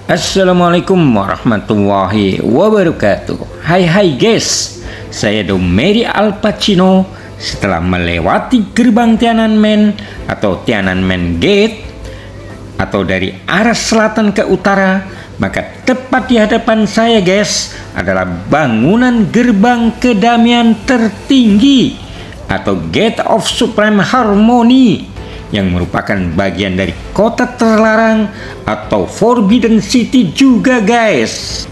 Assalamualaikum warahmatullahi wabarakatuh. Hai guys, saya Domeri Al Pacino. Setelah melewati gerbang Tiananmen atau Tiananmen Gate atau dari arah selatan ke utara, maka tepat di hadapan saya guys adalah bangunan gerbang kedamaian tertinggi atau Gate of Supreme Harmony, yang merupakan bagian dari kota terlarang atau Forbidden City juga guys.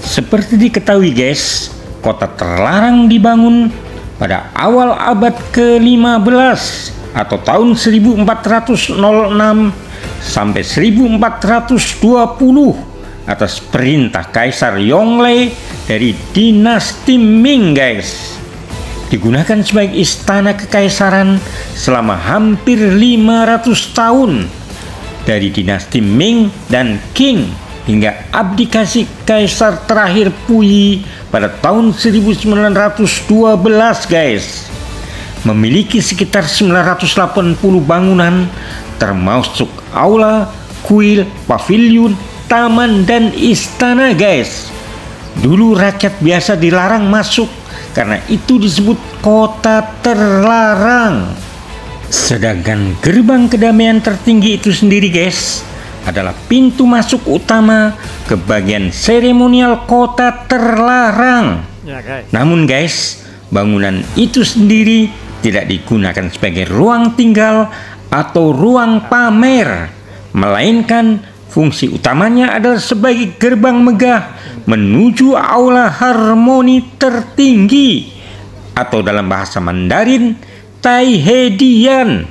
Seperti diketahui guys, kota terlarang dibangun pada awal abad ke-15 atau tahun 1406 sampai 1420 atas perintah Kaisar Yongle dari dinasti Ming guys. Digunakan sebagai istana kekaisaran selama hampir 500 tahun dari dinasti Ming dan Qing hingga abdikasi kaisar terakhir Puyi pada tahun 1912 guys. Memiliki sekitar 980 bangunan termasuk aula, kuil, pavilion, taman dan istana guys. Dulu rakyat biasa dilarang masuk karena itu disebut kota terlarang. Sedangkan gerbang kedamaian tertinggi itu sendiri guys adalah pintu masuk utama ke bagian seremonial kota terlarang. Namun guys, bangunan itu sendiri tidak digunakan sebagai ruang tinggal atau ruang pamer, melainkan fungsi utamanya adalah sebagai gerbang megah menuju aula harmoni tertinggi atau dalam bahasa Mandarin Tai He Dian.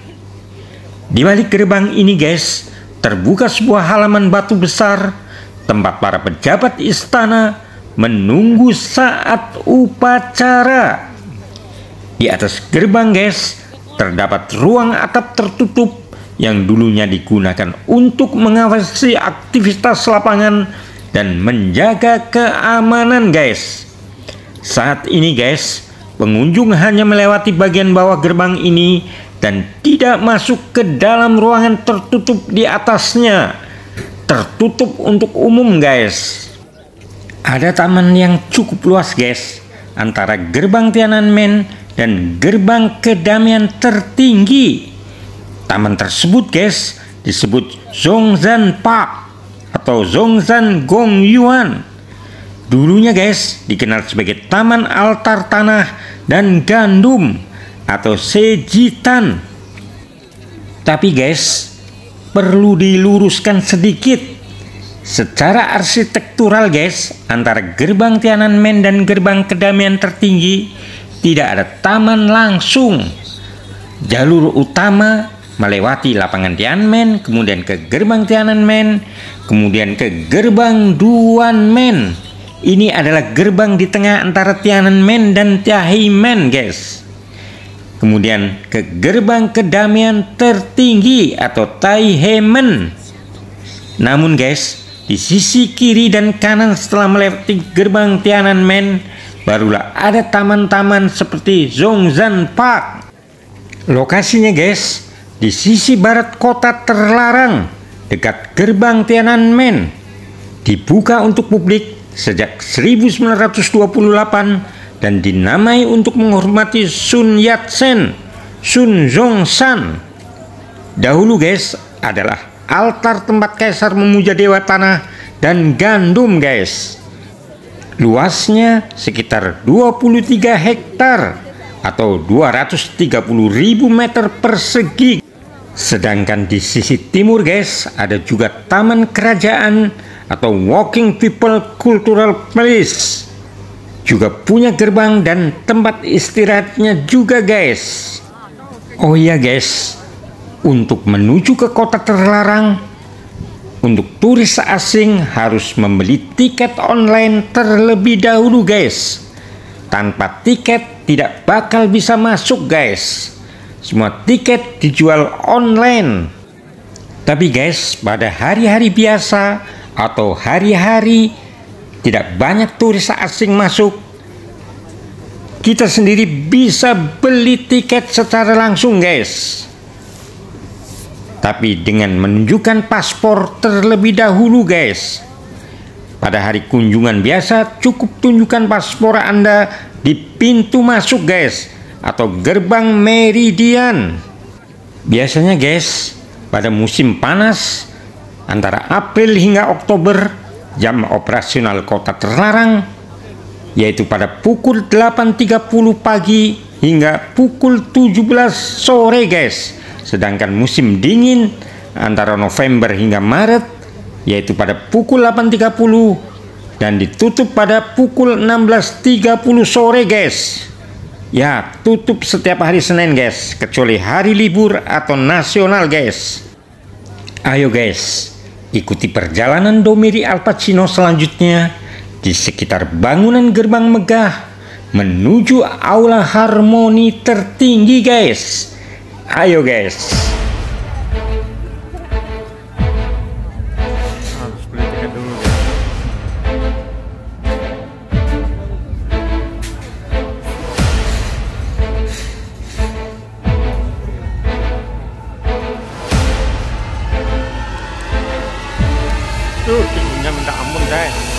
Di balik gerbang ini guys, terbuka sebuah halaman batu besar tempat para pejabat istana menunggu saat upacara. Di atas gerbang guys, terdapat ruang atap tertutup yang dulunya digunakan untuk mengawasi aktivitas lapangan dan menjaga keamanan guys. Saat ini guys, pengunjung hanya melewati bagian bawah gerbang ini dan tidak masuk ke dalam ruangan tertutup di atasnya. Tertutup untuk umum guys. Ada taman yang cukup luas guys antara gerbang Tiananmen dan gerbang kedamaian tertinggi. Taman tersebut guys disebut Zhongzhan Park atau Zhongzhan Gongyuan. Dulunya guys dikenal sebagai Taman Altar Tanah dan Gandum atau Sejitan. Tapi guys, perlu diluruskan sedikit. Secara arsitektural guys, antara gerbang Tiananmen dan gerbang kedamaian tertinggi tidak ada taman langsung. Jalur utama melewati lapangan Tiananmen, kemudian ke gerbang Tiananmen, kemudian ke gerbang Duanmen. Ini adalah gerbang di tengah antara Tiananmen dan Tianhemen guys. Kemudian ke gerbang kedamaian tertinggi atau Taihemen. Namun guys, di sisi kiri dan kanan setelah melewati gerbang Tiananmen, barulah ada taman-taman seperti Zhongzhan Park. Lokasinya guys, di sisi barat kota terlarang dekat gerbang Tiananmen. Dibuka untuk publik sejak 1928 dan dinamai untuk menghormati Sun Yat-sen, Sun Zhongshan. Dahulu guys adalah altar tempat kaisar memuja dewa tanah dan gandum guys. Luasnya sekitar 23 hektar atau 230.000 meter persegi. Sedangkan di sisi timur guys ada juga taman kerajaan atau Walking People Cultural Place. Juga punya gerbang dan tempat istirahatnya juga guys. Oh iya guys, untuk menuju ke kota terlarang, untuk turis asing harus membeli tiket online terlebih dahulu guys. Tanpa tiket tidak bakal bisa masuk guys. Semua tiket dijual online. Tapi guys, pada hari-hari biasa atau hari-hari tidak banyak turis asing masuk, kita sendiri bisa beli tiket secara langsung guys. Tapi dengan menunjukkan paspor terlebih dahulu guys. Pada hari kunjungan biasa, cukup tunjukkan paspor Anda di pintu masuk guys, atau gerbang meridian. Biasanya guys, pada musim panas antara April hingga Oktober, jam operasional kota terlarang, yaitu pada pukul 8.30 pagi hingga pukul 17 sore guys. Sedangkan musim dingin antara November hingga Maret, yaitu pada pukul 8.30 dan ditutup pada pukul 16.30 sore guys. Ya, tutup setiap hari Senin guys, kecuali hari libur atau nasional guys. Ayo guys, ikuti perjalanan Domiri Al Pacino selanjutnya di sekitar bangunan gerbang megah menuju aula harmoni tertinggi guys. Ayo guys. Harus beli tiket dulu guys. Tuh, tingginya minta ampun guys.